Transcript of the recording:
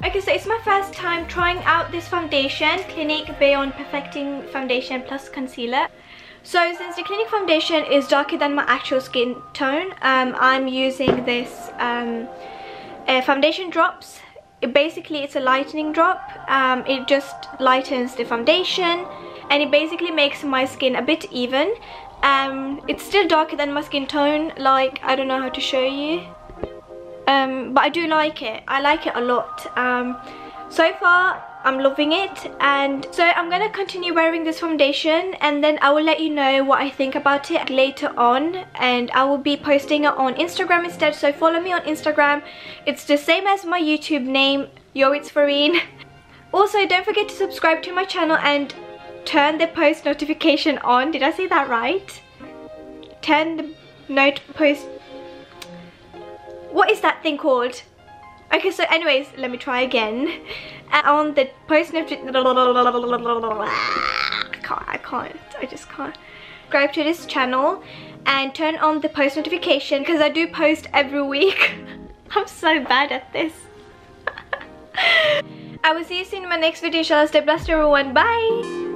Okay, so it's my first time trying out this foundation, Clinique Beyond Perfecting Foundation Plus Concealer. So since the Clinique foundation is darker than my actual skin tone, I'm using this foundation drops. It's a lightening drop. It just lightens the foundation and it basically makes my skin a bit even. It's still darker than my skin tone, like I don't know how to show you, but I do like it. I like it a lot. So far I'm loving it, and so I'm gonna continue wearing this foundation, and then I will let you know what I think about it later on, and I will be posting it on Instagram instead. So follow me on Instagram. It's the same as my YouTube name, YowItsFariin. Also, don't forget to subscribe to my channel and turn the post notification on. Did I say that right? Turn the post, what is that thing called? Okay, so anyways, let me try again. On the post notification, I just can't. Subscribe to this channel and turn on the post notification, because I do post every week. I'm so bad at this. I will see you soon in my next video. Shall I stay blessed, everyone? Bye.